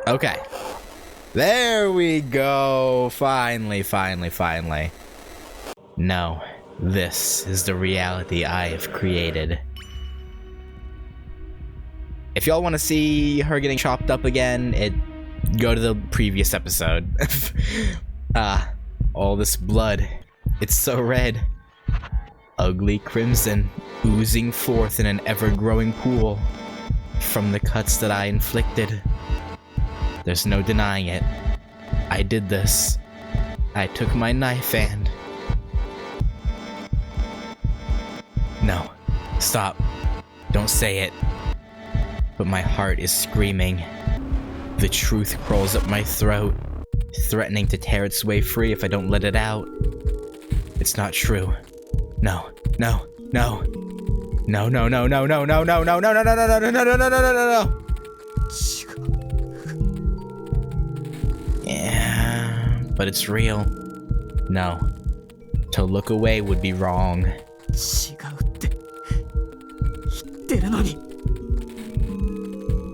Okay. There we go. Finally. No. This is the reality I have created. If y'all want to see her getting chopped up again, go to the previous episode. All this blood. It's so red. Ugly crimson, oozing forth in an ever-growing pool from the cuts that I inflicted. There's no denying it. I did this. I took my knife and... No. Stop. Don't say it. But my heart is screaming. The truth crawls up my throat, threatening to tear its way free if I don't let it out. It's not true. No. Yeah, but it's real. No. To look away would be wrong.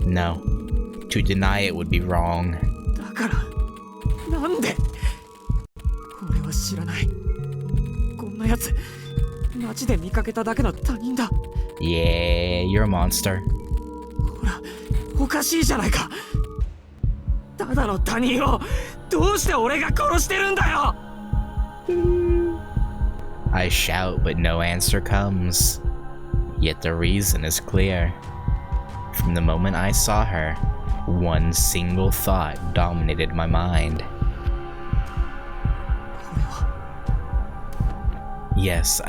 No. To deny it would be wrong. Yeah, you're a monster. I shout, but no answer comes. Yet the reason is clear. From the moment I saw her, one single thought dominated my mind. Yes,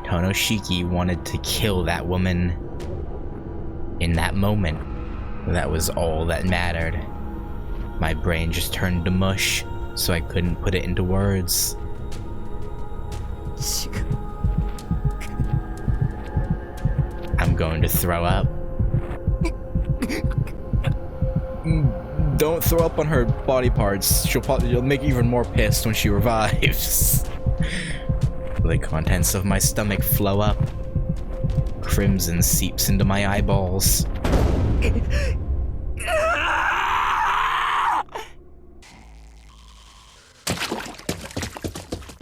Tonoshiki wanted to kill that woman. In that moment, that was all that mattered. My brain just turned to mush, so I couldn't put it into words. I'm going to throw up. Don't throw up on her body parts. You'll make even more pissed when she revives. The contents of my stomach flow up. Crimson seeps into my eyeballs.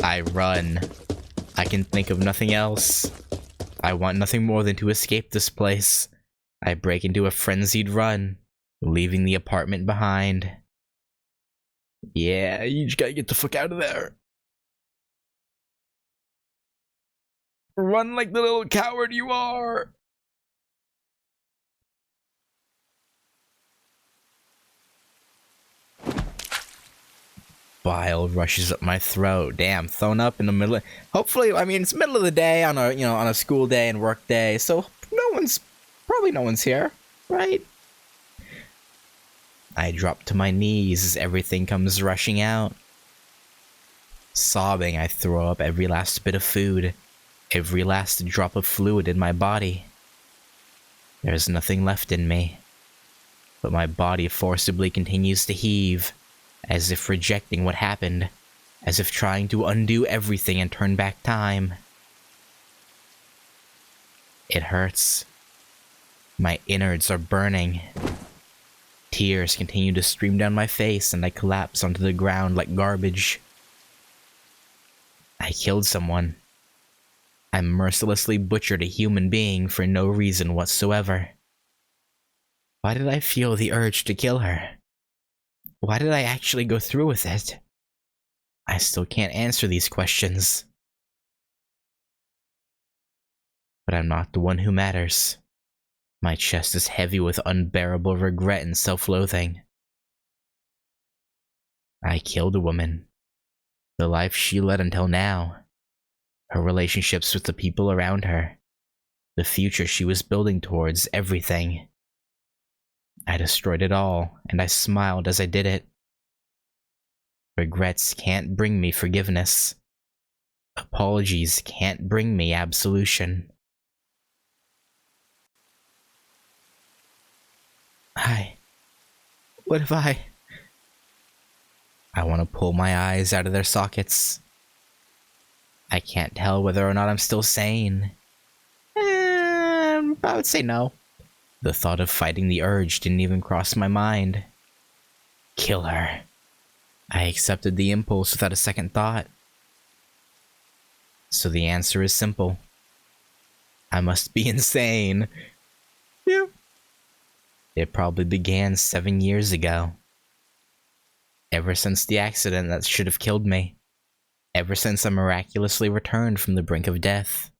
I run. I can think of nothing else. I want nothing more than to escape this place. I break into a frenzied run, leaving the apartment behind. Yeah, you just gotta get the fuck out of there. Run like the little coward you are! Bile rushes up my throat. Damn, thrown up in the middle of... Hopefully, I mean, it's middle of the day on a school day and work day, so probably no one's here, right? I drop to my knees as everything comes rushing out. Sobbing, I throw up every last bit of food, every last drop of fluid in my body. There's nothing left in me, but my body forcibly continues to heave, as if rejecting what happened, as if trying to undo everything and turn back time. It hurts. My innards are burning. Tears continue to stream down my face and I collapse onto the ground like garbage. I killed someone. I mercilessly butchered a human being for no reason whatsoever. Why did I feel the urge to kill her? Why did I actually go through with it? I still can't answer these questions. But I'm not the one who matters. My chest is heavy with unbearable regret and self-loathing. I killed a woman. The life she led until now. Her relationships with the people around her. The future she was building towards, everything. I destroyed it all, and I smiled as I did it. Regrets can't bring me forgiveness. Apologies can't bring me absolution. What have I want to pull my eyes out of their sockets. I can't tell whether or not I'm still sane. I would say no. The thought of fighting the urge didn't even cross my mind. Kill her. I accepted the impulse without a second thought. So the answer is simple. I must be insane. Yeah. It probably began 7 years ago. Ever since the accident that should have killed me. Ever since I miraculously returned from the brink of death.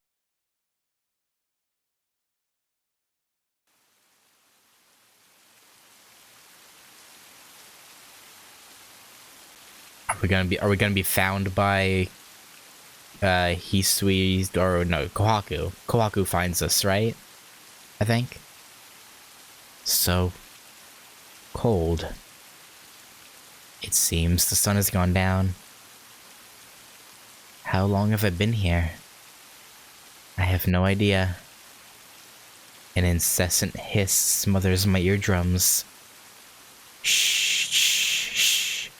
Are we gonna be found by Hisui, or no, Kohaku. Kohaku finds us, right? I think. So cold. It seems the sun has gone down. How long have I been here? I have no idea. An incessant hiss smothers my eardrums. Shh, shh, shh.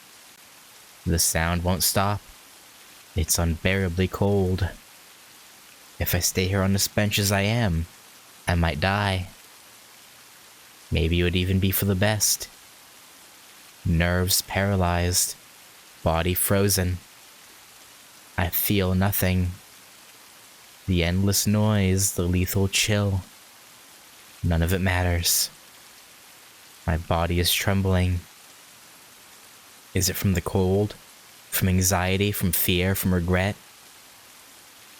The sound won't stop. It's unbearably cold. If I stay here on this bench as I am, I might die. Maybe it would even be for the best. Nerves paralyzed, body frozen. I feel nothing. The endless noise, the lethal chill. None of it matters. My body is trembling. Is it from the cold? From anxiety? From fear? From regret?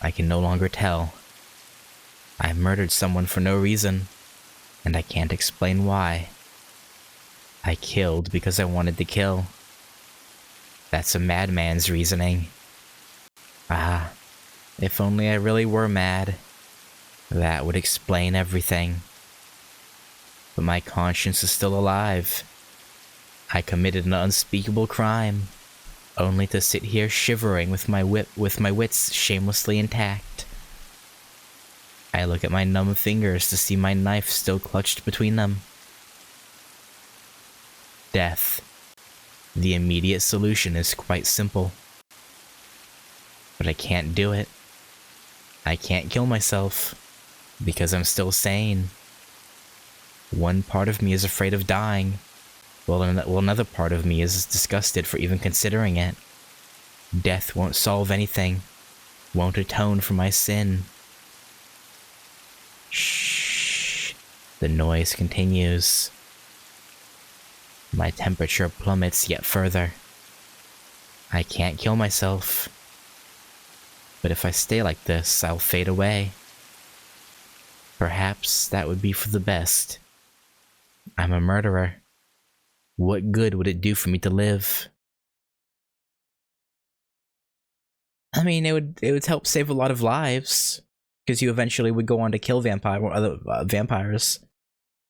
I can no longer tell. I murdered someone for no reason, and I can't explain why. I killed because I wanted to kill. That's a madman's reasoning. Ah, if only I really were mad. That would explain everything. But my conscience is still alive. I committed an unspeakable crime, only to sit here shivering with my wits shamelessly intact. I look at my numb fingers to see my knife still clutched between them. Death. The immediate solution is quite simple. But I can't do it. I can't kill myself, because I'm still sane. One part of me is afraid of dying, while another part of me is disgusted for even considering it. Death won't solve anything, won't atone for my sin. Shh. The noise continues. My temperature plummets yet further. I can't kill myself. But if I stay like this, I'll fade away. Perhaps that would be for the best. I'm a murderer. What good would it do for me to live? I mean, it would help save a lot of lives, because you eventually would go on to kill other vampires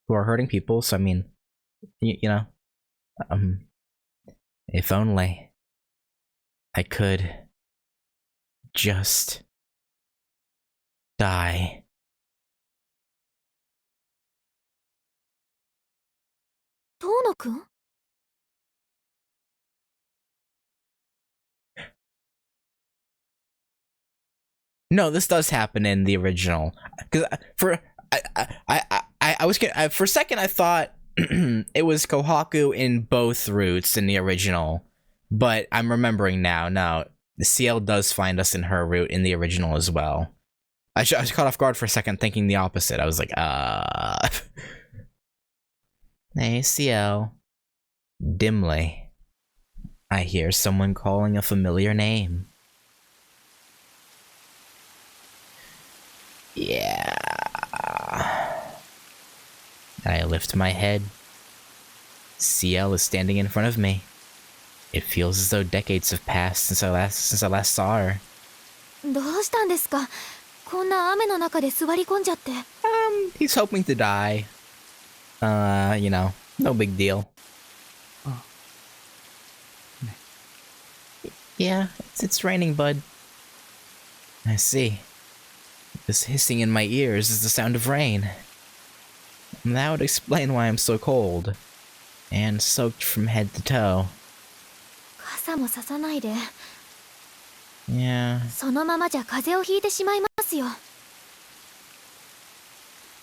who are hurting people. So I mean, you know, if only I could just die. Tono-kun? No, this does happen in the original. Because I was for a second I thought it was Kohaku in both routes in the original, but I'm remembering now. No, the Ciel does find us in her route in the original as well. I was caught off guard for a second, thinking the opposite. I was like, Hey, Ciel. Dimly, I hear someone calling a familiar name. Yeah. I lift my head. Ciel is standing in front of me. It feels as though decades have passed since I last saw her. どうしたんですか？こんな雨の中で座り込んじゃって。He's hoping to die. You know, no big deal. Yeah, it's raining, bud. I see. This hissing in my ears is the sound of rain. And that would explain why I'm so cold. And soaked from head to toe. 傘もささないで。Yeah. そのままじゃ風邪をひいてしまいますよ。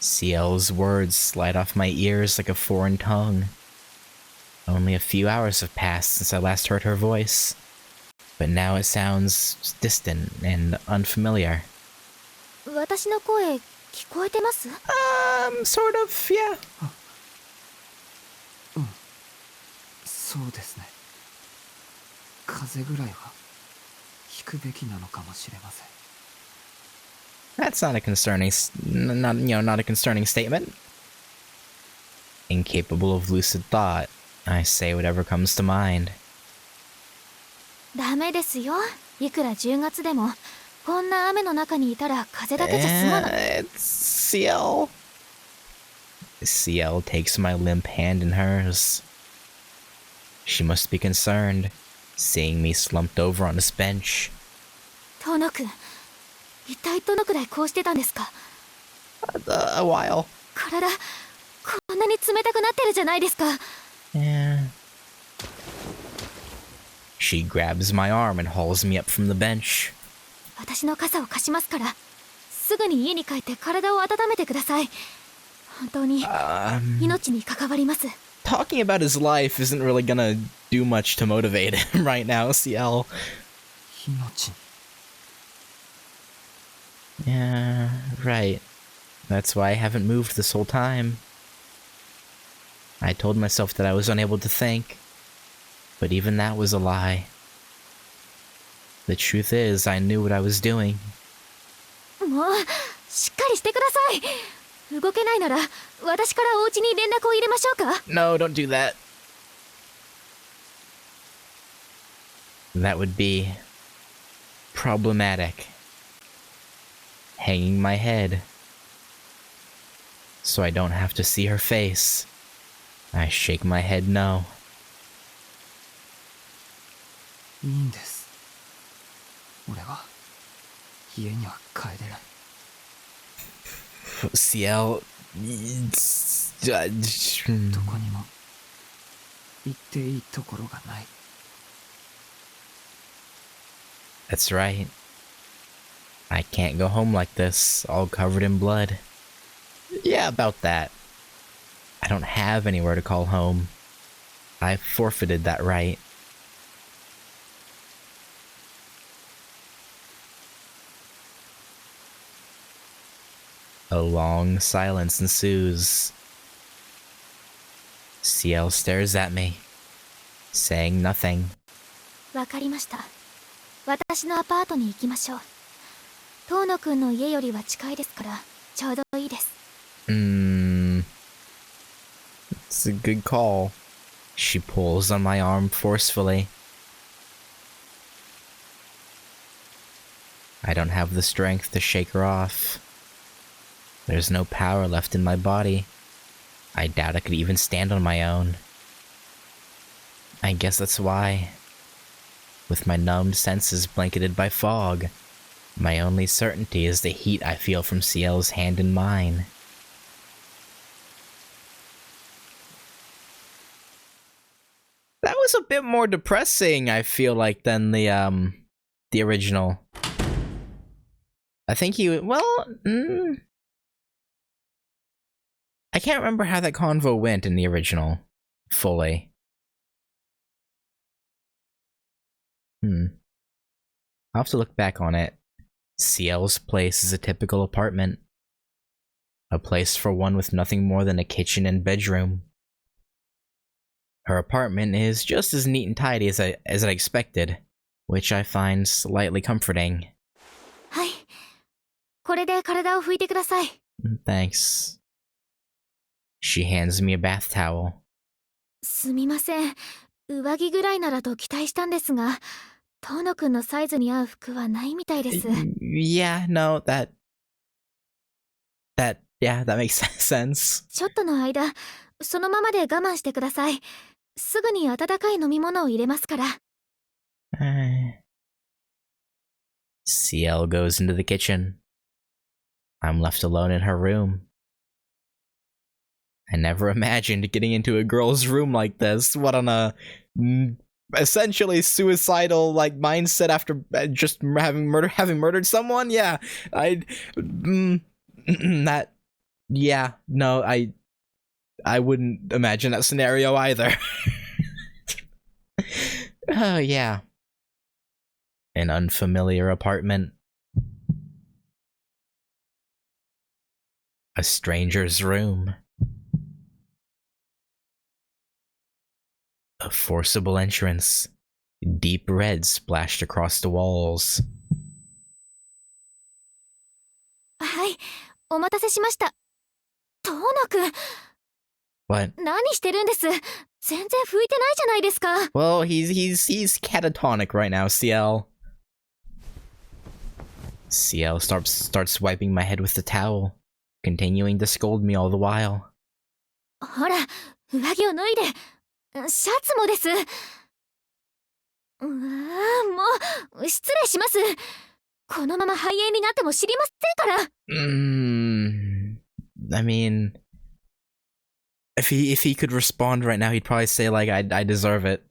Ciel's words slide off my ears like a foreign tongue. Only a few hours have passed since I last heard her voice, but now it sounds distant and unfamiliar. 私の声聞こえてます？ Sort of, yeah. そうですね。風ぐらいは引くべきなのかもしれません。 That's not a concerning, not a concerning statement. Incapable of lucid thought, I say whatever comes to mind. ダメですよ。いくら10月でもこんな雨の中にいたら風邪だけじゃ済まない。It's Ciel. Ciel takes my limp hand in hers. She must be concerned, seeing me slumped over on this bench. 遠野くん、一体どのくらいこうしてたんですか？ A while. 体、こんなに冷たくなってるじゃないですか。Yeah. She grabs my arm and hauls me up from the bench. 私の傘を貸しますから、すぐに家に帰って体を温めてください。本当に命に関わります。Talking about his life isn't really gonna do much to motivate him right now, Ciel. 命。 Yeah, right. That's why I haven't moved this whole time. I told myself that I was unable to think, but even that was a lie. The truth is, I knew what I was doing. もうしっかりしてください。動けないなら私からお家に連絡を入れましょうか。 No, don't do that. That would be problematic. Hanging my head so I don't have to see her face. I shake my head no. いいんです。俺は家には帰れない。 Ciel, どこにも行っていいところがない。 that's right. I can't go home like this, all covered in blood. Yeah, about that. I don't have anywhere to call home. I've forfeited that right. A long silence ensues. Ciel stares at me, saying nothing. わかりました。私のアパートに行きましょう。遠野くんの家よりは近いですからちょうどいいです。It's a good call. She pulls on my arm forcefully. I don't have the strength to shake her off. There's no power left in my body. I doubt I could even stand on my own. I guess that's why. With my numbed senses blanketed by fog, my only certainty is the heat I feel from Ciel's hand in mine. That was a bit more depressing, I feel like, than the original. I think I can't remember how that convo went in the original, fully. I'll have to look back on it. Ciel's place is a typical apartment. A place for one with nothing more than a kitchen and bedroom. Her apartment is just as neat and tidy as I expected, which I find slightly comforting. はい。これで体を拭いてください。 Thanks. She hands me a bath towel. すみません。上着ぐらいならと期待したんですが、遠野くんのサイズに合う服はないみたいです。 Yeah, no, that makes sense. ちょっとの間、そのままで我慢してください。すぐに温かい飲み物を入れますから。Ciel goes into the kitchen. I'm left alone in her room. I never imagined getting into a girl's room like this. What on a essentially suicidal mindset after just having murdered someone? Yeah, that Yeah, no, I wouldn't imagine that scenario either. Oh, yeah. An unfamiliar apartment. A stranger's room. A forcible entrance. Deep red splashed across the walls. はい、お待たせしました。遠野くん、 What? 何してるんです。全然拭いてないじゃないですか。 Well, he's catatonic right now, Ciel. Ciel starts wiping my head with the towel, continuing to scold me all the while. ほら、上着を脱いで。シャツもです。もう、失礼します。このまま肺炎になっても知りませんから。I mean, if he could respond right now, he'd probably say like, I deserve it.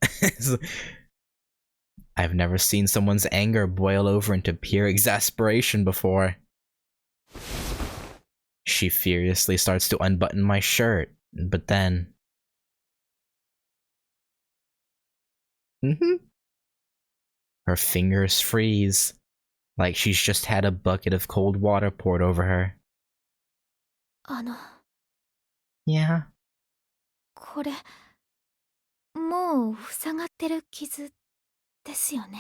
I've never seen someone's anger boil over into pure exasperation before. She furiously starts to unbutton my shirt, but then... Her fingers freeze, like she's just had a bucket of cold water poured over her. Yeah? これ、もう塞がってる傷ですよね。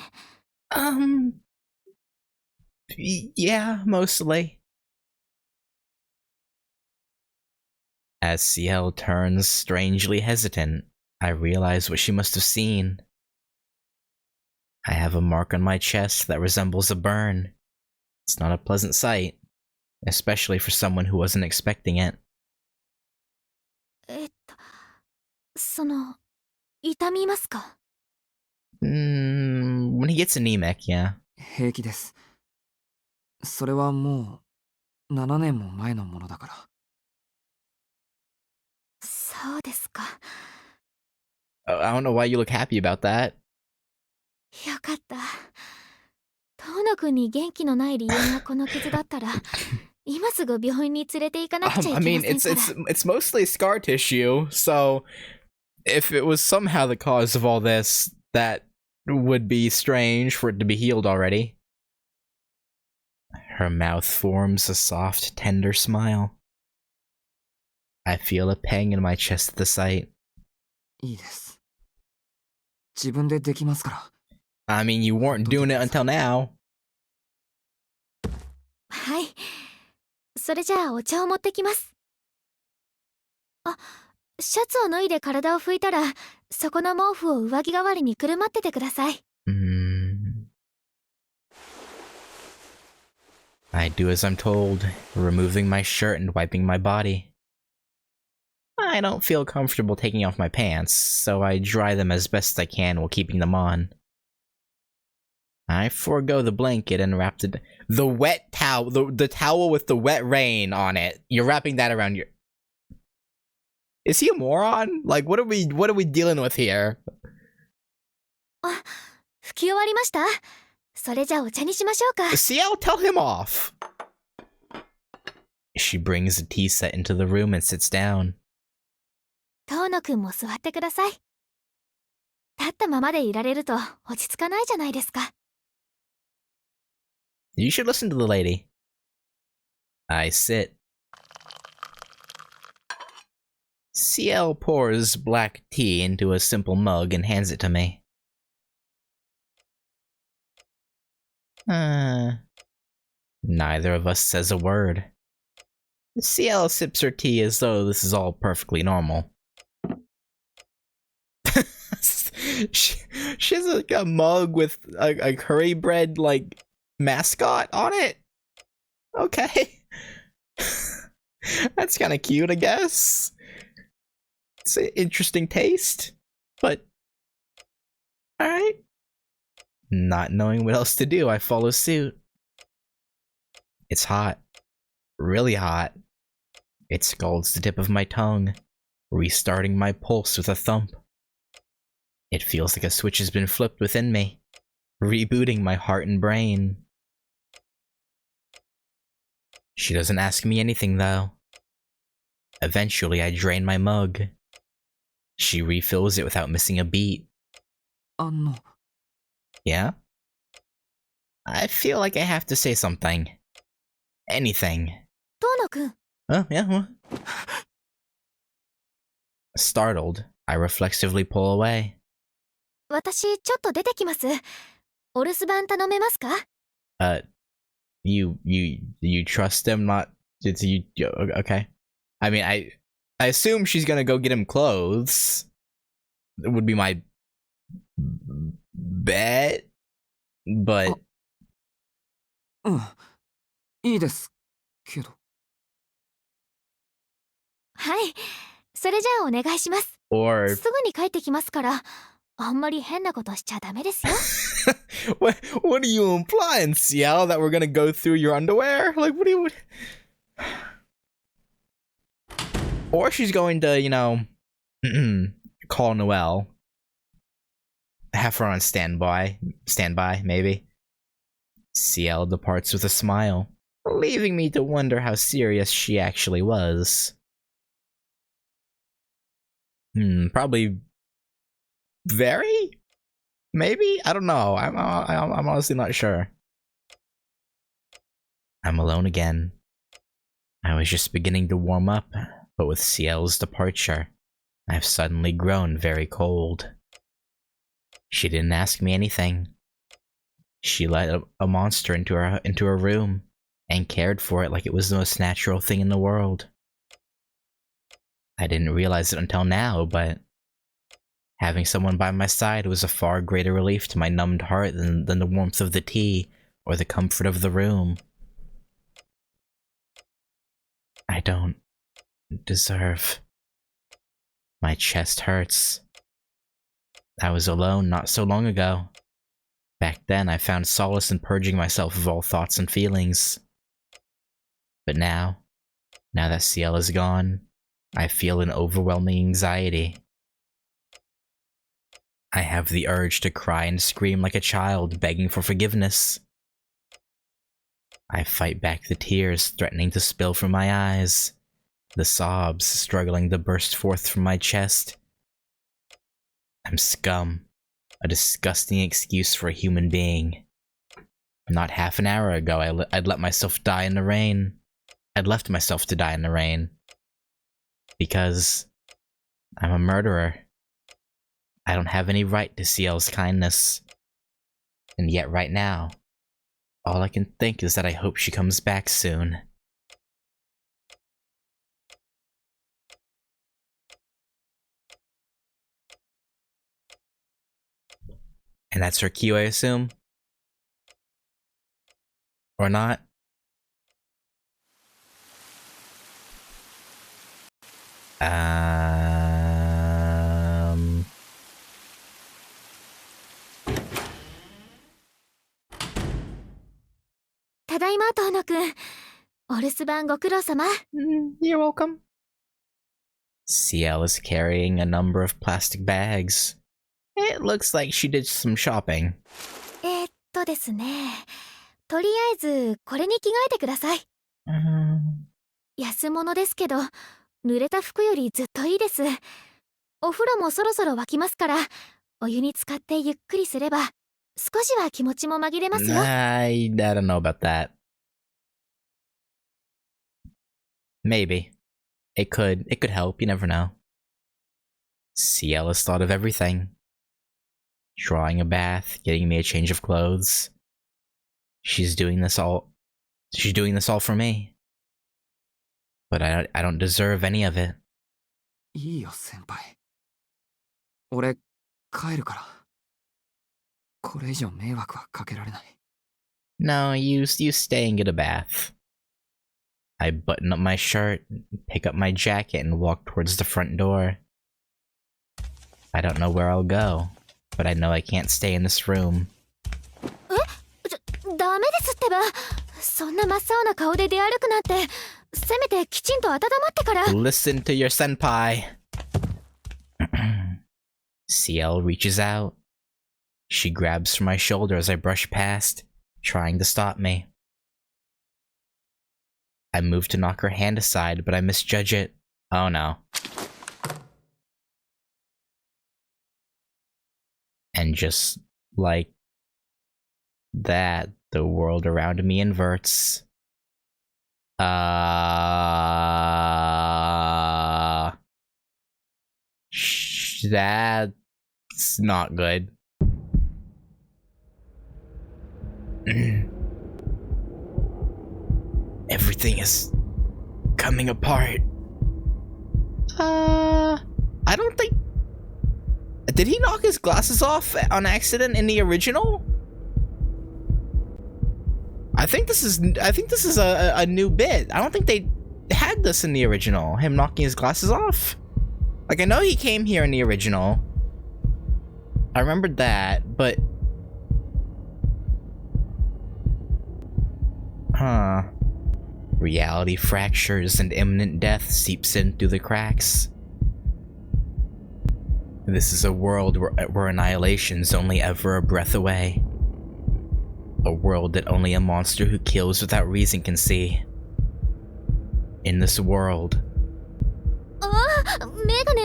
Yeah, mostly. As Ciel turns strangely hesitant, I realize what she must have seen. I have a mark on my chest that resembles a burn. It's not a pleasant sight, especially for someone who wasn't expecting it. 痛みますか？ When he gets anemic, yeah. 平気です。それはもう7年も前のものだから。そうですか。I don't know why you look happy about that. よかった。遠野くんに元気のない理由がこの傷だったら、今すぐ病院に連れて行かなくちゃいけませんから。I mean, it's mostly scar tissue, so if it was somehow the cause of all this, that would be strange for it to be healed already. Her mouth forms a soft, tender smile. I feel a pang in my chest at the sight. いいです。自分でできますから。I mean, you weren't doing it until now. はい。それじゃあお茶を持ってきます。あ、シャツを脱いで体を拭いたら、そこの毛布を上着代わりにくるまっててください。I do as I'm told, removing my shirt and wiping my body. I don't feel comfortable taking off my pants, so I dry them as best I can while keeping them on. I forego the blanket and wrap the wet towel, the towel with the wet rain on it. You're wrapping that around your... Is he a moron? Like, what are we dealing with here? あ、拭き終わりました？それじゃあお茶にしましょうか。Ciel, tell him off. She brings a tea set into the room and sits down. 遠野くんも座ってください。立ったままでいられると落ち着かないじゃないですか。You should listen to the lady. I sit. Ciel pours black tea into a simple mug and hands it to me. Neither of us says a word. Ciel sips her tea as though this is all perfectly normal. She has like a mug with a curry bread like mascot on it. Okay. That's kind of cute, I guess. It's an interesting taste, but alright. Not knowing what else to do, I follow suit. It's hot. Really hot. It scalds the tip of my tongue, restarting my pulse with a thump. It feels like a switch has been flipped within me, rebooting my heart and brain. She doesn't ask me anything, though. Eventually, I drain my mug. She refills it without missing a beat. Yeah? I feel like I have to say something. Anything. 遠野くん、 Yeah, what? Startled, I reflexively pull away. 私ちょっと出てきます。お留守番頼めますか？ You trust him not okay. I mean, I assume she's gonna go get him clothes. It would be my bet, but うん、いいですけど。はい。それじゃあお願いします。 or すぐに帰ってきますから、あんまり変なことしちゃダメですよ。what are you implying, Ciel? That we're gonna go through your underwear? Like, what do you? Or she's going to, you know, call Noelle. Have her on standby, maybe. Ciel departs with a smile, leaving me to wonder how serious she actually was. Probably very? Maybe? I don't know. I'm honestly not sure. I'm alone again. I was just beginning to warm up, but with Ciel's departure, I've suddenly grown very cold. She didn't ask me anything. She let a monster into her room and cared for it like it was the most natural thing in the world. I didn't realize it until now, but having someone by my side was a far greater relief to my numbed heart than the warmth of the tea or the comfort of the room. I don't deserve. My chest hurts. I was alone not so long ago. Back then, I found solace in purging myself of all thoughts and feelings. But now that Ciel is gone, I feel an overwhelming anxiety. I have the urge to cry and scream like a child, begging for forgiveness. I fight back the tears threatening to spill from my eyes, the sobs struggling to burst forth from my chest. I'm scum, a disgusting excuse for a human being. Not half an hour ago, I'd let myself die in the rain. I'd left myself to die in the rain. Because I'm a murderer. I don't have any right to Ciel's kindness. And yet right now, all I can think is that I hope she comes back soon. And that's her cue, I assume? Or not? Tadaima, 遠野くん。お留守番ご苦労様。 You're welcome. Ciel is carrying a number of plastic bags. It looks like she did some shopping. ですね。とりあえず、これに着替えてください。安物ですけど、濡れた服よりずっといいです。お風呂もそろそろ沸きますから、お湯に浸かってゆっくりすれば、少しは気持ちも紛れますよ。I don't know about that. Maybe. It could help, you never know. Ciel has thought of everything. Drawing a bath, getting me a change of clothes. She's doing this all for me. But I don't deserve any of it. いいよ先輩。俺帰るから。これ以上迷惑はかけられない。 No, you stay and get a bath. I button up my shirt, pick up my jacket, and walk towards the front door. I don't know where I'll go, but I know I can't stay in this room. ダメですってば。そんな真っ青な顔で出歩くなんて、せめてきちんと温まってから。 Listen to your senpai. Ciel reaches out. She grabs from my shoulder as I brush past, trying to stop me. I move to knock her hand aside, but I misjudge it, Oh no. And just like that, the world around me inverts. That's not good. Everything is coming apart. I don't think... Did he knock his glasses off on accident in the original? I think this is a new bit. I don't think they had this in the original. Him knocking his glasses off. Like, I know he came here in the original. I remembered that, but... Huh. Reality fractures and imminent death seeps in through the cracks. This is a world where annihilation's only ever a breath away. A world that only a monster who kills without reason can see. In this world... メガネ。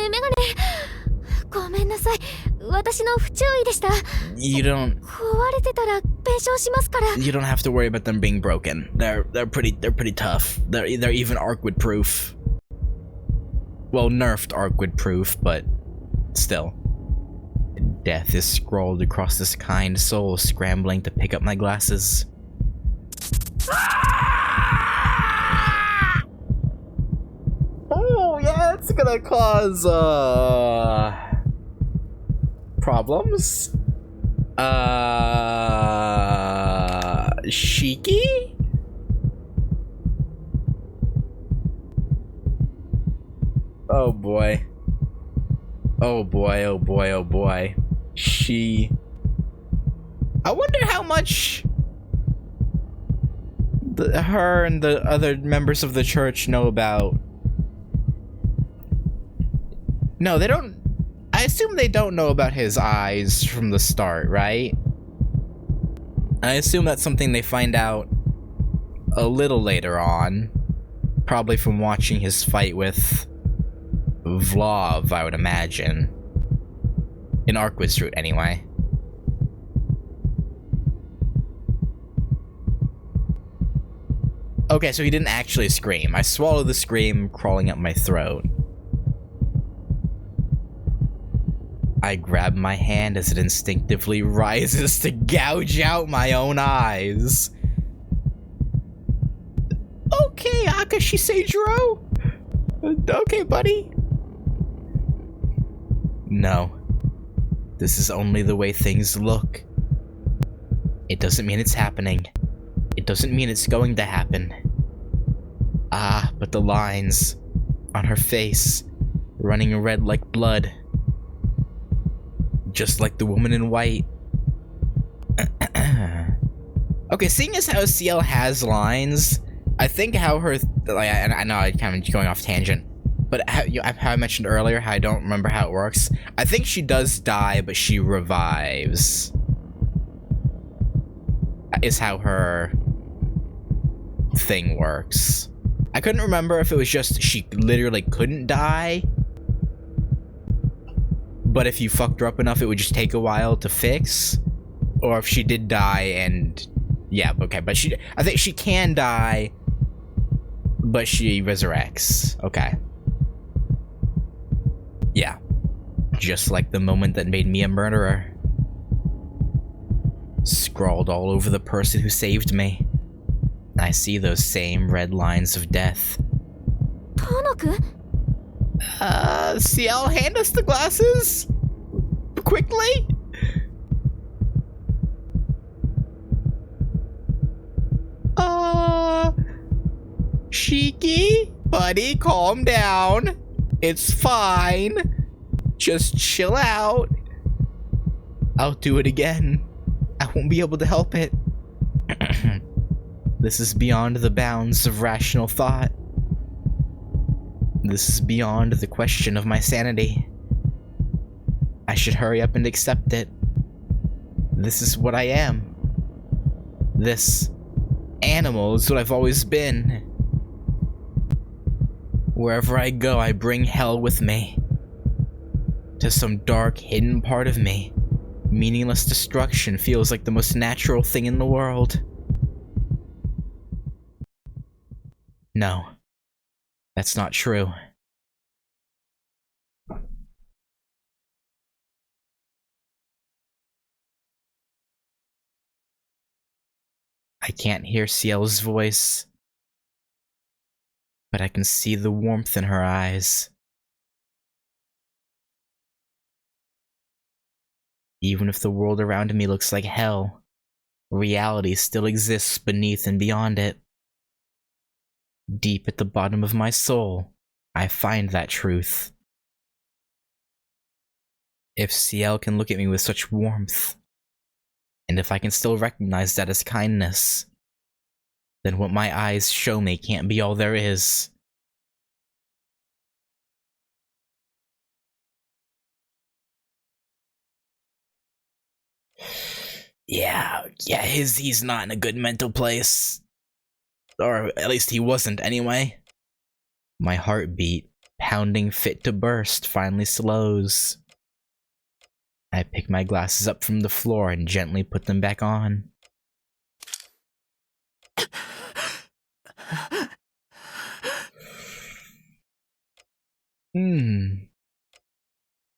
ごめんなさい。私の不注意でした。You don't... 壊れてたら弁償しますから。 You don't have to worry about them being broken. They're pretty tough. They're even Arcwood proof. Well, nerfed Arcwood proof, but still. Death is scrawled across this kind soul, scrambling to pick up my glasses. Oh, yeah, it's gonna cause, problems? Shiki? Oh boy. Oh boy, oh boy, oh boy. I wonder how much her and the other members of the church know about... No, they don't... I assume they don't know about his eyes from the start, right? I assume that's something they find out a little later on. Probably from watching his fight with Vlov, I would imagine. In Arcwood's route, anyway. Okay, so he didn't actually scream. I swallowed the scream crawling up my throat. I grab my hand as it instinctively rises to gouge out my own eyes. Okay, Akashi Seijiro. Okay, buddy. No. This is only the way things look. It doesn't mean it's happening. It doesn't mean it's going to happen. Ah, but the lines on her face, running red like blood. Just like the woman in white. Okay, seeing as how Ciel has lines, I think how her... I know I'm kind of going off tangent, but how I mentioned earlier how I don't remember how it works. I think she does die, but she revives. Is how her thing works. I couldn't remember if it was just she literally couldn't die, but if you fucked her up enough, it would just take a while to fix. Or if she did die and... Yeah, okay, but I think she can die, but she resurrects. Okay. Yeah. Just like the moment that made me a murderer. Scrawled all over the person who saved me. I see those same red lines of death. Tonoku? Ciel, hand us the glasses! Quickly! Shiki? Buddy, calm down. It's fine. Just chill out. I'll do it again. I won't be able to help it. This is beyond the bounds of rational thought. This is beyond the question of my sanity. I should hurry up and accept it. This is what I am. This animal is what I've always been. Wherever I go, I bring hell with me. To some dark, hidden part of me, meaningless destruction feels like the most natural thing in the world. No, that's not true. I can't hear Ciel's voice, but I can see the warmth in her eyes. Even if the world around me looks like hell, reality still exists beneath and beyond it. Deep at the bottom of my soul, I find that truth. If Ciel can look at me with such warmth, and if I can still recognize that as kindness, then what my eyes show me can't be all there is. Yeah, he's not in a good mental place. Or at least he wasn't anyway. My heartbeat, pounding fit to burst, finally slows. I pick my glasses up from the floor and gently put them back on.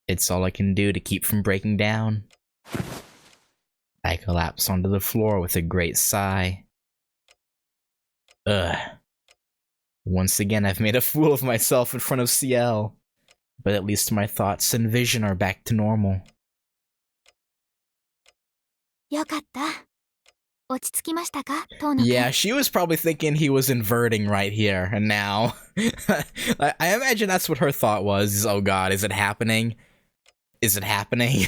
It's all I can do to keep from breaking down. I collapse onto the floor with a great sigh. Ugh. Once again, I've made a fool of myself in front of Ciel. But at least my thoughts and vision are back to normal. よかった。落ち着きましたか、遠野くん。 Yeah, she was probably thinking he was inverting right here and now. I imagine that's what her thought was. Oh god, is it happening? Is it happening?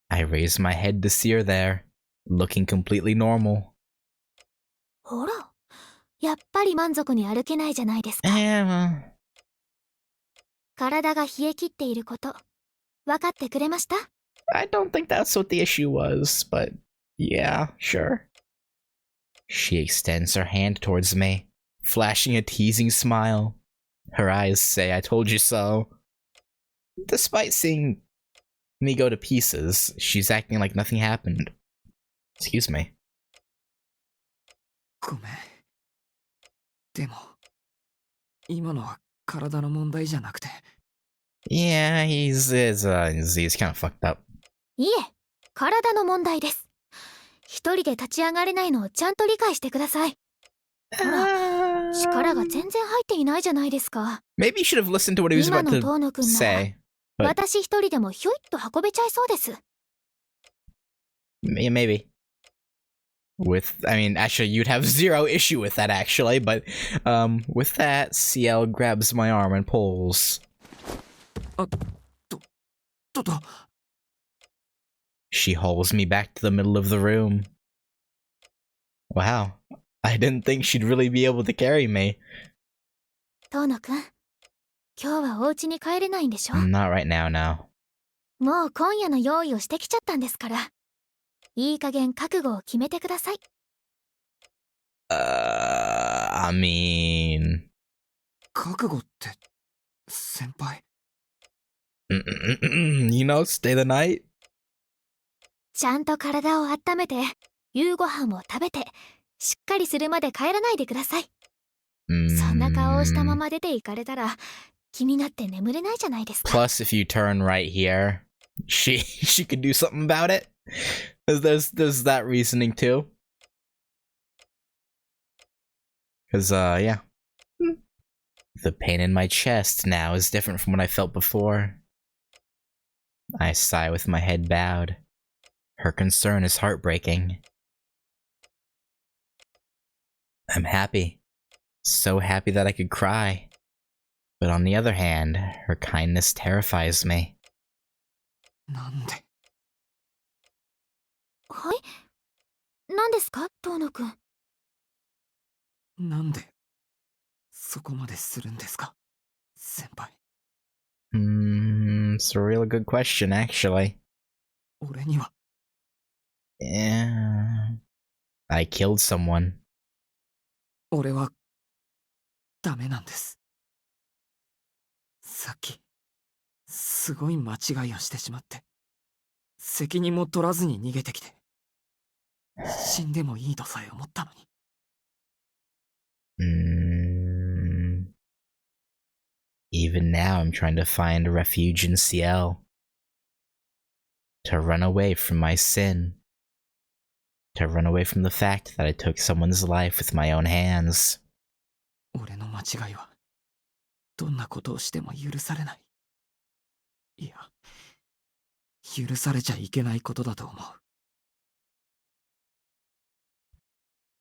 I raise my head to see her there, looking completely normal. ほら、やっぱり満足に歩けないじゃないですか。体が冷え切っていること、分かってくれました？ I don't think that's what the issue was, but yeah, sure. She extends her hand towards me, flashing a teasing smile. Her eyes say, I told you so. Despite seeing me go to pieces, she's acting like nothing happened. Excuse me. ごめん。でも、今のは体の問題じゃなくて。Yeah, he's kind of fucked up. いえ、体の問題です。一人で立ち上がれないのをちゃんと理解してください。ほら、力が全然入っていないじゃないですか。 Maybe you should have listened to what he was 今 about の遠野く to んなら、 say. But 私一人でもひょいっと運べちゃいそうです。 yeah, maybe. I mean, actually, you'd have zero issue with that, actually, but, with that, Ciel grabs my arm and pulls. She hauls me back to the middle of the room. Wow, I didn't think she'd really be able to carry me. 遠野くん、今日はお家に帰れないんでしょ？ Not right now, no. もう今夜の用意をしてきちゃったんですから。いい加減覚悟を決めてください。 I mean... 覚悟って、先輩。You know, stay the night? ちゃんと体を温めて、夕ご飯を食べて、しっかりするまで帰らないでください。そんな顔をしたまま出て行かれたら、気になって眠れないじゃないですか。 Plus, if you turn right here, she could do something about it. There's that reasoning too. Cause yeah. The pain in my chest now is different from what I felt before. I sigh with my head bowed. Her concern is heartbreaking. I'm happy. So happy that I could cry. But on the other hand, her kindness terrifies me. なんで。はい？何ですか、遠野くん。なんで、そこまでするんですか、先輩。It's a really good question, actually. 俺には。Yeah. I killed someone. 俺はダメなんです。さっきすごい間違いをしてしまって、責任も取らずに逃げてきて、死んでもいいとさえ思ったのに。Even now, I'm trying to find refuge in Ciel. To run away from my sin. To run away from the fact that I took someone's life with my own hands. 俺の間違いはどんなことをしても許されない。いや、許されちゃいけないことだと思う。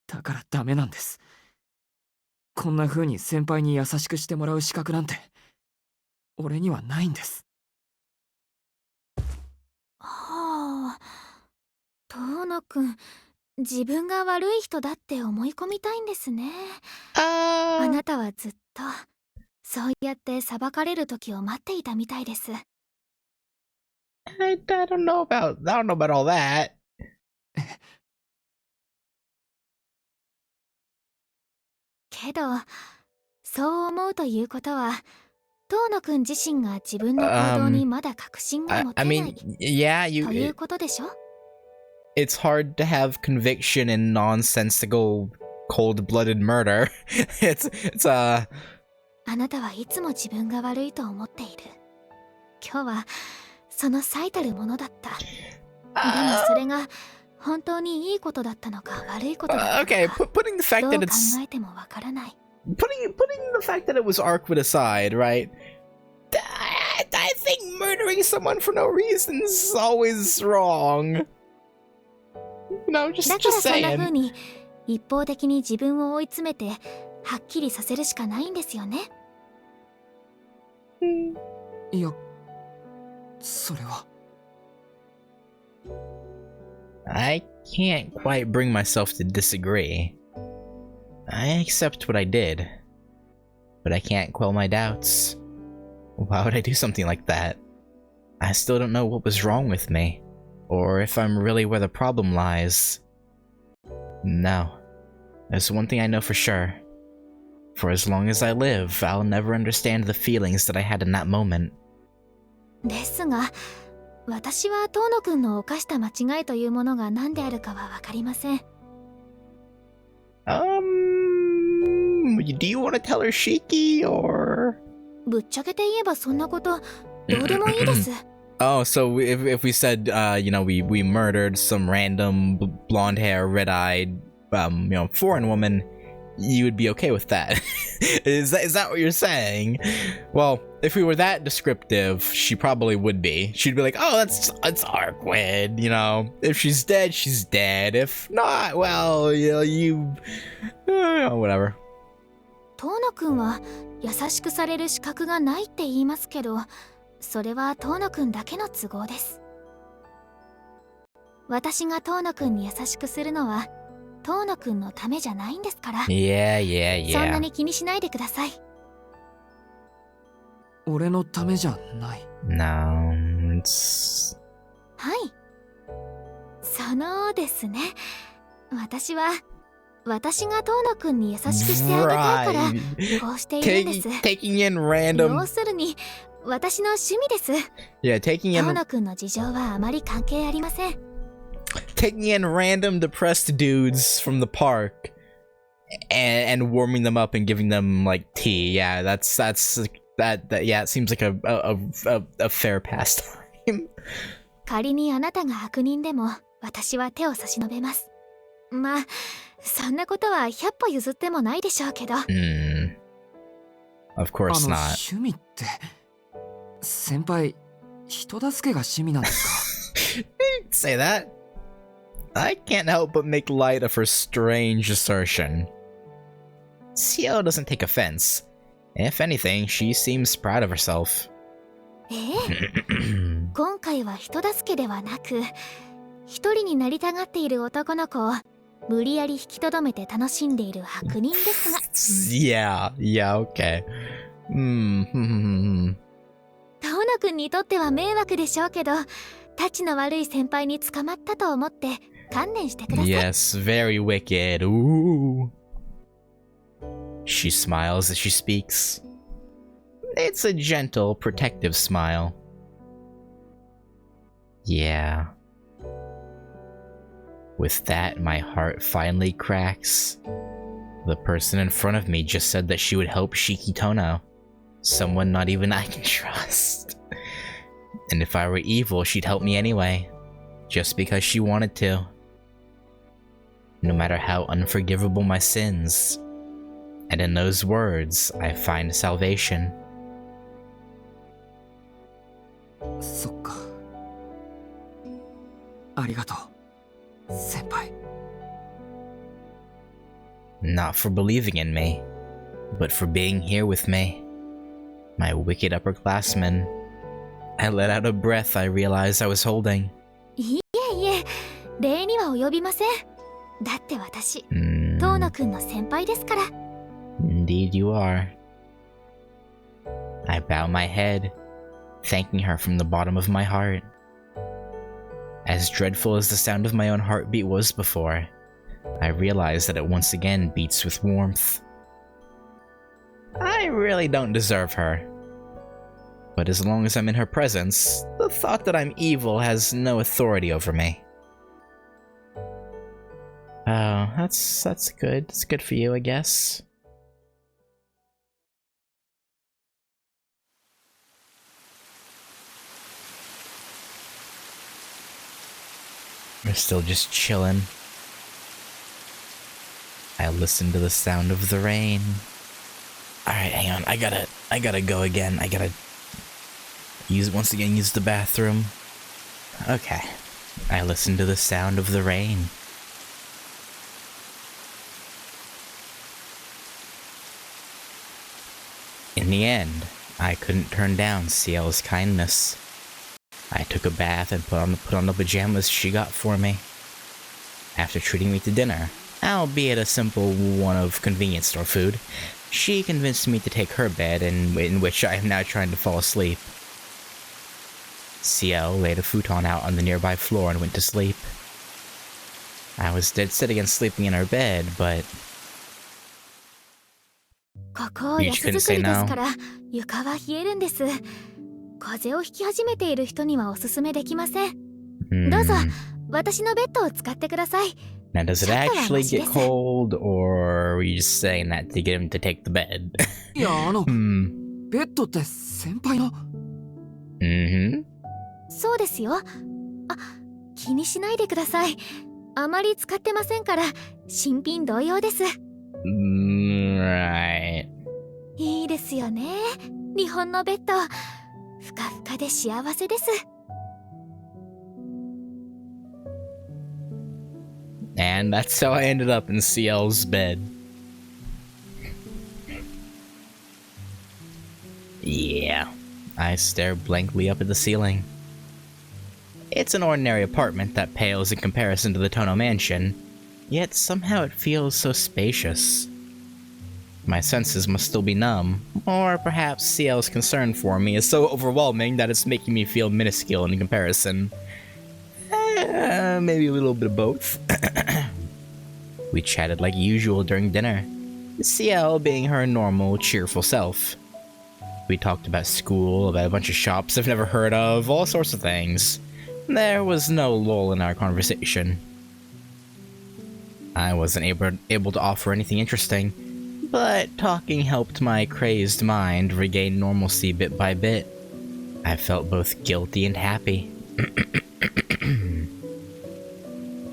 だからダメなんです。こんな風に先輩に優しくしてもらう資格なんて俺にはないんです。はあ、遠野くん、自分が悪い人だって思い込みたいんですね。あなたはずっとそうやって裁かれる時を待っていたみたいです。I don't know about all that. けど、そう思うということは、遠野くん自身が自分の行動にまだ確信が持て I ない mean, yeah, ということでしょ？ it's hard to have conviction in nonsensical, cold-blooded murder. it's あなたはいつも自分が悪いと思っている。今日はその最たるものだった。でもそれが本当にいいことだったのか悪いことだったのか、putting the fact ど that う考 it's えてもわからない。putting the fact that it was Arkwood aside, right? I think murdering someone for no reason is always wrong. No, だ just からそんな saying. 風に一方的に自分を追い詰めてはっきりさせるしかないんですよね。いや、それは。I can't quite bring myself to disagree. I accept what I did, but I can't quell my doubts. Why would I do something like that? I still don't know what was wrong with me, or if I'm really where the problem lies. No, there's one thing I know for sure. For as long as I live, I'll never understand the feelings that I had in that moment. ですが、私は遠野くんの犯した間違いというものが何であるかはわかりません。Do you want to tell her Shiki, or? ぶっちゃけて言えばそんなことどうでもいいです。Oh, so if we said, we murdered some random blonde hair, red eyed, foreign woman, you would be okay with that. Is that what you're saying? Well, if we were that descriptive, she probably would be. She'd be like, oh, that's Arkwood, If she's dead, she's dead. If not, well, whatever. 遠野くんは優しくされる資格がないって言いますけど、それは遠野くんだけの都合です。私が遠野くんに優しくするのは遠野くんのためじゃないんですから。Yeah. そんなに気にしないでください。俺のためじゃない。No, はい。そのですね。私が遠野くんに優しくしてあげたいから、こうしているんです。taking in random. 要するに、私の趣味です。Yeah, taking 遠 in 野くんの事情はあまり関係ありません。taking in random depressed dudes from the park and warming them up and giving them like tea. Yeah, that yeah, it seems like a fair pastime. 仮にあなたが悪人でも私は手を差し伸べます。まあそんなことは100歩譲ってもないでしょうけど。Of course not. 趣味って先輩、人助けが趣味なんですか？ Say that. I can't help but make light of her strange assertion. Ciel doesn't take offense. If anything, she seems proud of herself. 今回は人助けではなく、一人になりたがっている男の子を無理やり引きとどめて楽しんでいる悪人ですが。Yeah, okay. 遠野くんにとっては迷惑でしょうけど、たちの悪い先輩に捕まったと思って観念してください。Yes, very wicked. Ooh. She smiles as she speaks. It's a gentle, protective smile. Yeah. With that, my heart finally cracks. The person in front of me just said that she would help Shiki Tono, someone not even I can trust. And if I were evil, she'd help me anyway, just because she wanted to. No matter how unforgivable my sins. And in those words, I find salvation. そっか。ありがとう、先輩。Not for believing in me, but for being here with me. My wicked upperclassman. I let out a breath I realized I was holding. いえいえ、礼には及びません。だって私、遠野くんの先輩ですから。Indeed you are. I bow my head, thanking her from the bottom of my heart. As dreadful as the sound of my own heartbeat was before, I realize that it once again beats with warmth. I really don't deserve her. But as long as I'm in her presence, the thought that I'm evil has no authority over me. Oh, that's good. It's good for you, I guess. We're still just chilling. I listen to the sound of the rain. Alright, hang on. I gotta go again. I gotta use the bathroom. Okay. I listen to the sound of the rain. In the end, I couldn't turn down Ciel's kindness. I took a bath and put on the pajamas she got for me. After treating me to dinner, albeit a simple one of convenience store food, she convinced me to take her bed, in which I am now trying to fall asleep. Ciel laid a futon out on the nearby floor and went to sleep. I was dead set against sleeping in her bed, but... ここは安作りですから、床は冷えるんです。風邪をひき始めている人にはおすすめできません。どうぞ、私のベッドを使ってください。Now, does it actually get cold, or are you just saying that to get him to take the bed? いや、ベッドって先輩の。そうですよ。あ、気にしないでください。あまり使ってませんから、新品同様です。Right. いいですよね。日本のベッド、ふかふかで幸せです。And that's how I ended up in Ciel's bed. Yeah. I stare blankly up at the ceiling. It's an ordinary apartment that pales in comparison to the Tono mansion, yet somehow it feels so spacious. My senses must still be numb, or perhaps Ciel's concern for me is so overwhelming that it's making me feel minuscule in comparison. Maybe a little bit of both. We chatted like usual during dinner, Ciel being her normal, cheerful self. We talked about school, about a bunch of shops I've never heard of, all sorts of things. There was no lull in our conversation. I wasn't able to offer anything interesting, but talking helped my crazed mind regain normalcy bit by bit. I felt both guilty and happy.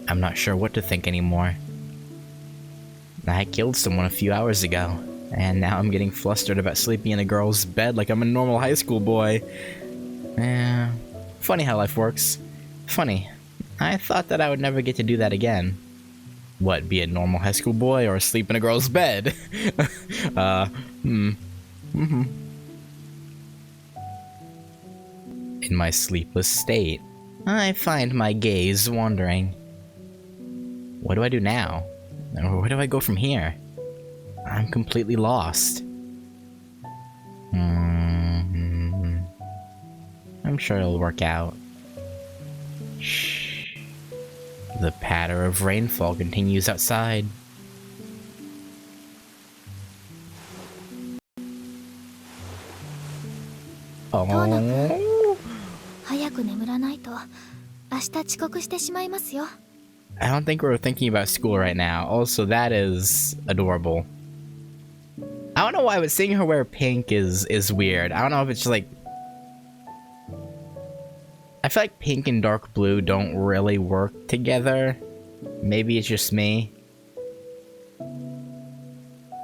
I'm not sure what to think anymore. I killed someone a few hours ago, and now I'm getting flustered about sleeping in a girl's bed like I'm a normal high school boy. Funny how life works. Funny. I thought that I would never get to do that again. What, be a normal high school boy or sleep in a girl's bed? In my sleepless state, I find my gaze wandering. What do I do now? Or where do I go from here? I'm completely lost. I'm sure it'll work out. Shh. The patter of rainfall continues outside. Oh. 早く眠らないと明日遅刻してしまいますよ。 I don't think we're thinking about school right now. Also, that is adorable. I don't know why, but seeing her wear pink is weird. I don't know if it's just like... I feel like pink and dark blue don't really work together. Maybe it's just me.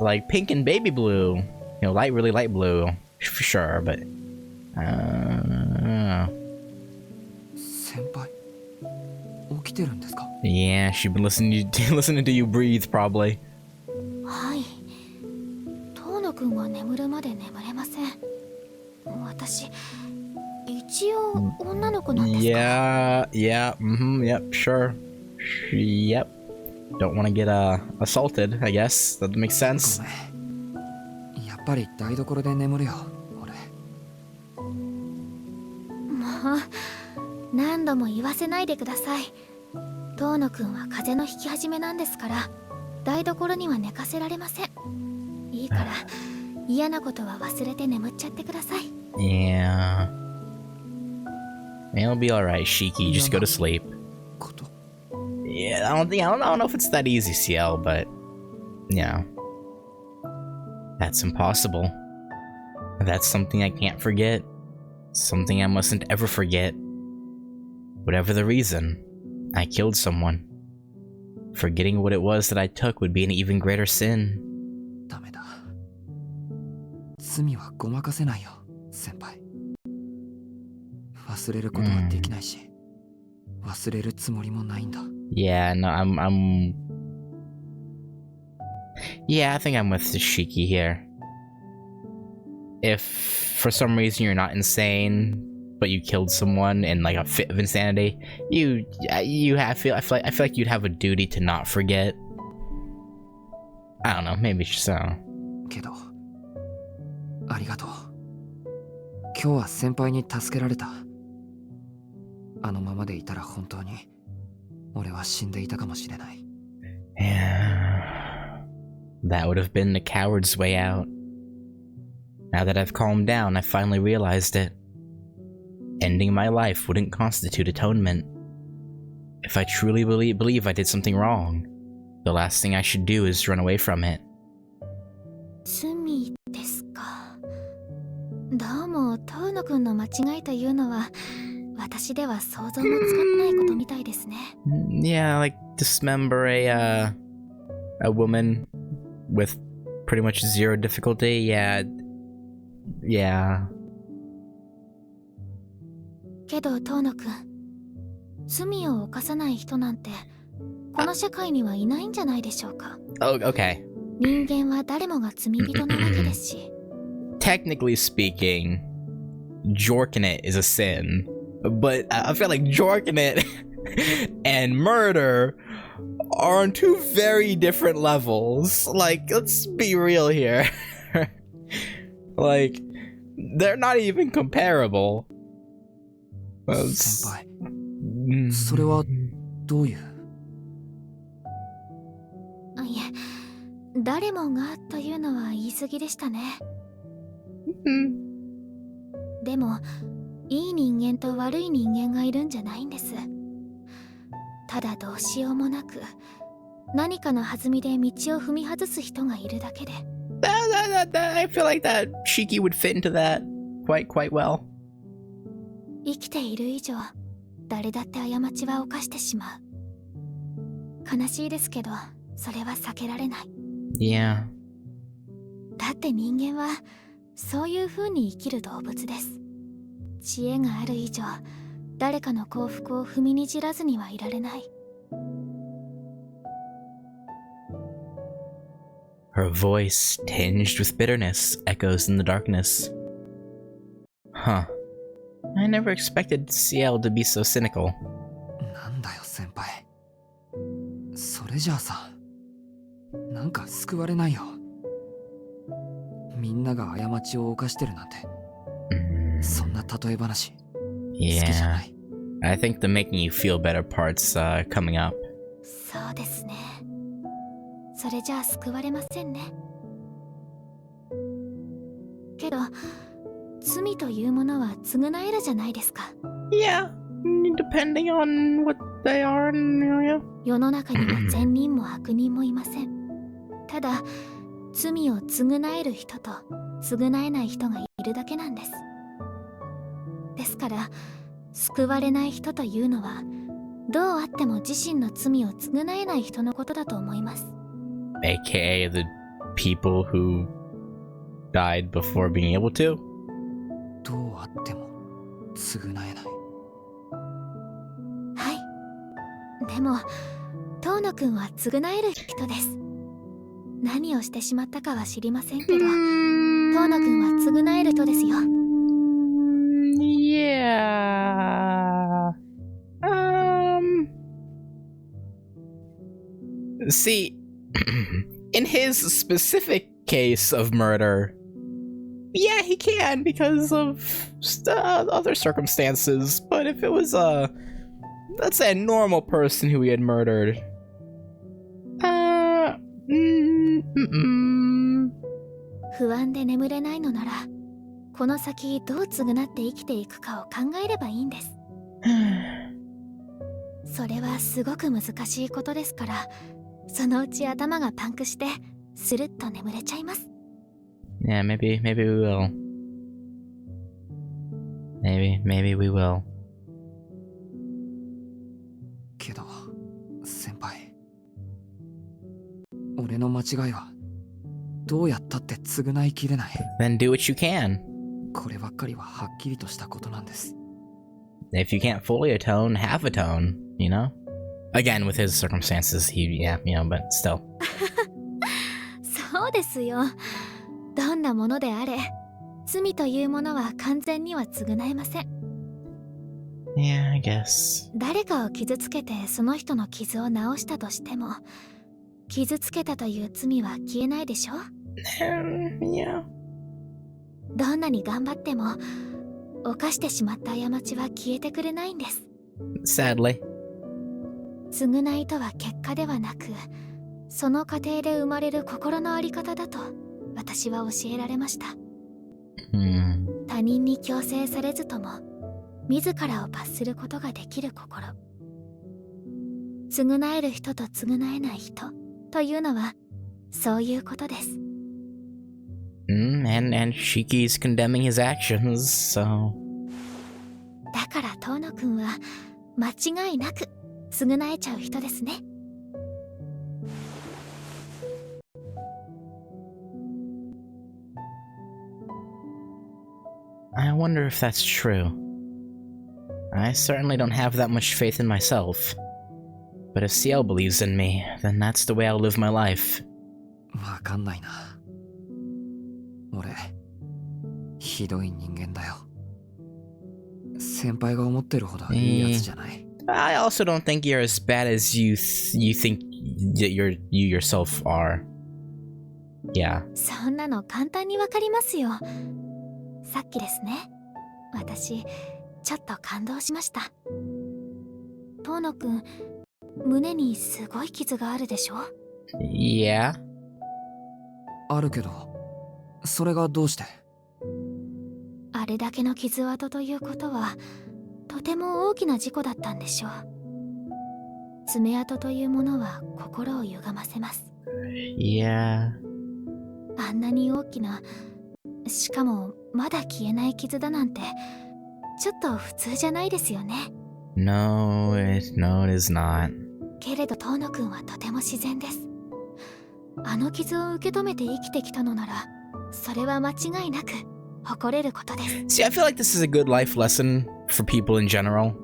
Like pink and baby blue, you know, really light blue, for sure, but I don't know. 先輩、起きてるんですか? Yeah, she's been listening to you breathe, probably. はい。遠野くんが眠るまで眠れません。私、一応女の子なんですから。Yeah, yep, sure. Yep. Don't want to get assaulted, I guess. That makes sense. ごめん。やっぱり台所で眠るよ、俺。もう、何度も言わせないでください。遠野くんは風邪のひき始めなんですから、台所には寝かせられません。いいから、嫌なことは忘れて眠っちゃってください。Yeah. It'll be alright, Shiki. Just go to sleep. Yeah, I don't know if it's that easy, Ciel, but yeah. That's impossible. That's something I can't forget. Something I mustn't ever forget. Whatever the reason, I killed someone. Forgetting what it was that I took would be an even greater sin. ダメだ。罪はごまかせないよ、先輩。忘れることはできないし、忘れるつもりもないんだ。Yeah, no, I'm... Yeah, I think I'm with Shiki here. If, for some reason, you're not insane, but you killed someone in, like, a fit of insanity, I feel like you'd have a duty to not forget. I don't know, maybe it's just so. けど、ありがとう。今日は先輩に助けられた。あのままでいたら本当に俺は死んでいたかもしれない。Yeah. That would have been the coward's way out. Now that I've calmed down, I finally realized it. Ending my life wouldn't constitute atonement. If I truly believe I did something wrong, the last thing I should do is run away from it. 罪ですか。どうも遠野くんの間違いというのは私では想像もつかないことみたいですね。Yeah, like dismember a woman with pretty much zero difficulty. Yeah. けど遠野くん、罪を犯さない人なんてこの社会にはいないんじゃないでしょうか。Oh, okay. 人間は誰もが罪人なわけですし。Technically speaking, jorking it is a sin. But I feel like jorking it and murder are on two very different levels. Like, let's be real here. Like, they're not even comparable. 先輩、それはどういう？いえ、誰もがというのは言い過ぎでしたね。でもいい人間と悪い人間がいるんじゃないんです。ただどうしようもなく何かの弾みで道を踏み外す人がいるだけで。I feel like that Shiki would fit into that quite well. 生きている以上誰だって過ちは犯してしまう。悲しいですけどそれは避けられない。 Yeah. だって人間はそういう風に生きる動物です。知恵がある以上誰かの幸福を踏みにじらずにはいられない。 Her voice, tinged with bitterness, echoes in the darkness. Huh. I never expected Ciel to be so cynical. なんだよ先輩。それじゃあさ、なんか救われないよ。みんなが過ちを犯してるなんて、そんな例え話、好きじゃない。I think the making you feel better part's coming up. そうですね。それじゃあ救われませんね。けど罪というものは償えるじゃないですか。 Yeah, depending on what they are, yeah. 世の中には善人も悪人もいません。ただ罪を償える人と償えない人がいるだけなんです。ですから救われない人というのはどうあっても自身の罪を償えない人のことだと思います。 AKA the people who died before being able to? どうあっても償えない。はい。でも遠野くんは償える人です。何をしてしまったかは知りませんけど、遠野くんは償える人ですよ。Yeah. See, in his specific case of murder, yeah, he can because of other circumstances. But if it was let's say a normal person who he had murdered, mm. 不安で眠れないのなら、この先どう償って生きていくかを考えればいいんです。それはすごく難しいことですから、そのうち頭がパンクしてスルッと眠れちゃいます。 Yeah, maybe we will. Maybe we will. けど先輩、俺の間違いはどうやったって償いきれない。 Then do what you can. こればっかりははっきりとしたことなんです。 If you can't fully atone, half atone, you know? Again, with his circumstances, yeah, you know, but still. そうですよ。どんなものであれ、罪というものは完全には償えません。 Yeah, I guess. 誰かを傷つけてその人の傷を治したとしても、傷つけたという罪は消えないでしょ。 Yeah. どんなに頑張っても犯してしまった過ちは消えてくれないんです。 Sadly. 償いとは結果ではなく、その過程で生まれる心の在り方だと私は教えられました。 他人に強制されずとも自らを罰することができる心。償える人と償えない人というのはそういうことです。 And Shiki's condemning his actions, so... だから遠野くんは間違いなく償えちゃう人ですね。 I wonder if that's true. I certainly don't have that much faith in myself. But if Ciel believes in me, then that's the way I'll live my life. わかんないな。俺ひどい人間だよ。先輩が思ってるほどいいやつじゃない。I also don't think you're as bad as you think that you yourself are. Yeah. そんなの簡単にわかりますよ。さっきですね、私ちょっと感動しました。遠野くん、胸にすごい傷があるでしょ。 Yeah. あるけど、それがどうして？あれだけの傷跡ということはとても大きな事故だったんでしょう。爪痕というものは心を歪ませます。 Yeah. あんなに大きな、しかもまだ消えない傷だなんてちょっと普通じゃないですよね。 No, it is not. けれど遠野くんはとても自然です。あの傷を受け止めて生きてきたのなら、それは間違いなく誇れることです。 See, I feel like this is a good life lesson for people in general.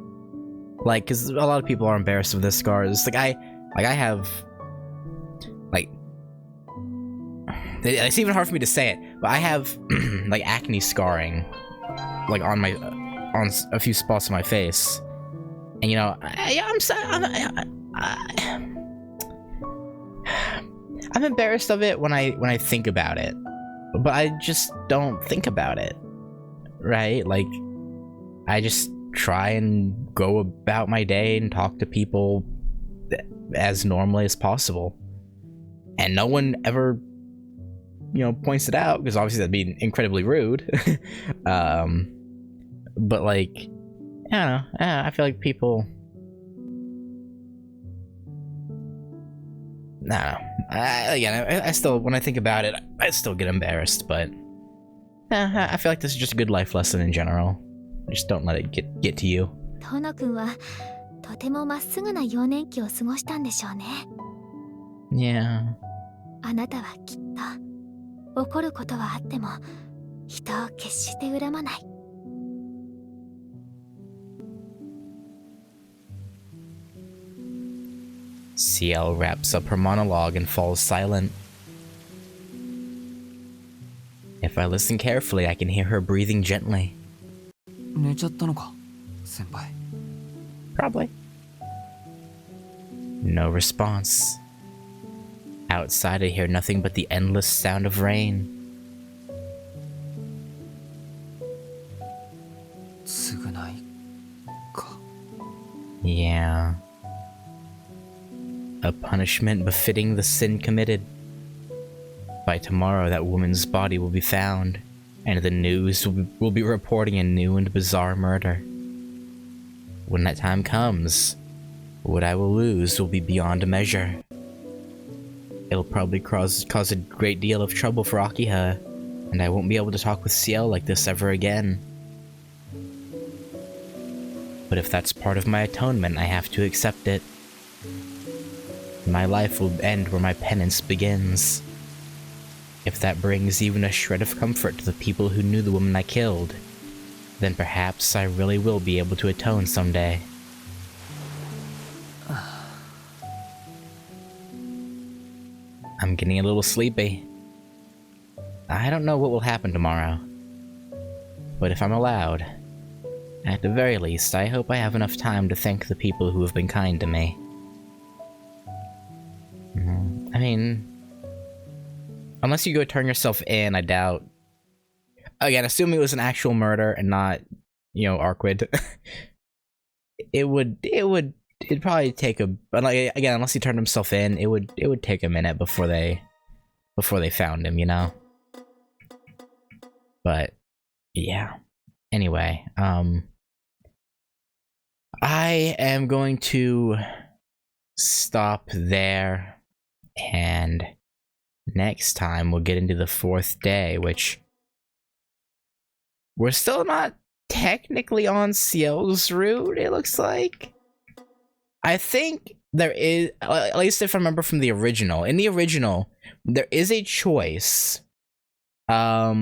Like, because a lot of people are embarrassed of their scars. Like I have, like, it's even hard for me to say it, but I have like acne scarring, like on a few spots on my face, and you know, I'm embarrassed of it when I think about it, but I just don't think about it, right? Like, I just try and go about my day and talk to people as normally as possible, and no one ever points it out, because obviously that'd be incredibly rude. But like, I don't know. I feel like people. I don't know. I still, when I think about it, I still get embarrassed. But I feel like this is just a good life lesson in general. Just don't let it get to you. トノ君はとてもまっすぐな幼年期を過ごしたんでしょうね。Yeah. あなたはきっと怒ることはあっても人を決して恨まない。Ciel wraps up her monologue and falls silent. If I listen carefully, I can hear her breathing gently. 寝ちゃったのか、先輩。Probably. No response. Outside, I hear nothing but the endless sound of rain. 償いか。Yeah. A punishment befitting the sin committed. By tomorrow, that woman's body will be found, and the news will be reporting a new and bizarre murder. When that time comes, what I will lose will be beyond measure. It'll probably cause a great deal of trouble for Akiha, and I won't be able to talk with Ciel like this ever again. But if that's part of my atonement, I have to accept it. My life will end where my penance begins. If that brings even a shred of comfort to the people who knew the woman I killed, then perhaps I really will be able to atone someday. I'm getting a little sleepy. I don't know what will happen tomorrow. But if I'm allowed, at the very least, I hope I have enough time to thank the people who have been kind to me. I mean, unless you go turn yourself in, I doubt. Again, assuming it was an actual murder and not, Arquid, it'd probably take again, unless he turned himself in, it would take a minute before they found him, But yeah. Anyway, I am going to stop there, and next time we'll get into the 4th day, which we're still not technically on Ciel's route, it looks like. I think there is, at least if I remember from the original, in the original, there is a choice. I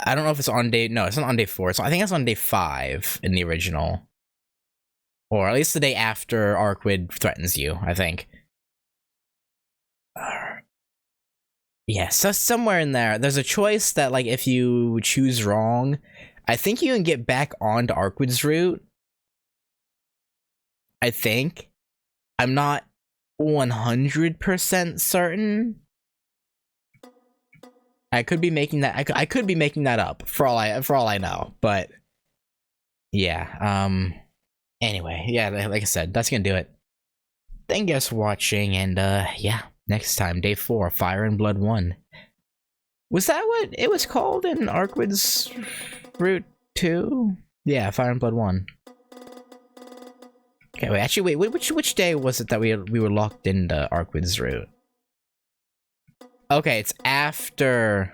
don't know if it's on day, no, it's not on day 4, so I think it's on day 5 in the original. Or at least the day after Arquid threatens you, I think. Yeah, so somewhere in there, there's a choice that, like, if you choose wrong, I think you can get back onto Arquid's route. I think. I'm not 100% certain. I could be making that. I could be making that up for all I know. But yeah. Anyway, yeah. Like I said, that's gonna do it. Thank you guys for watching, and yeah. Next time, day 4, Fire and Blood 1. Was that what it was called in Arquid's Route 2? Yeah, Fire and Blood 1. Okay, wait. Actually, wait. Which day was it that we were locked into Arquid's route? Okay, it's after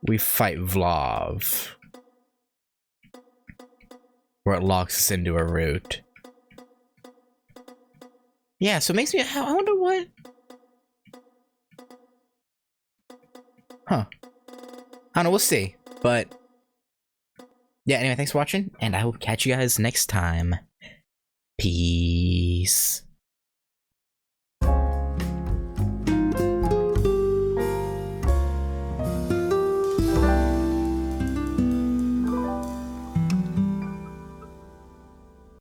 we fight Vlav, where it locks us into a route. Yeah, so it makes me. I wonder what. Huh. I don't know. We'll see. But yeah. Anyway, thanks for watching, and I will catch you guys next time. Peace.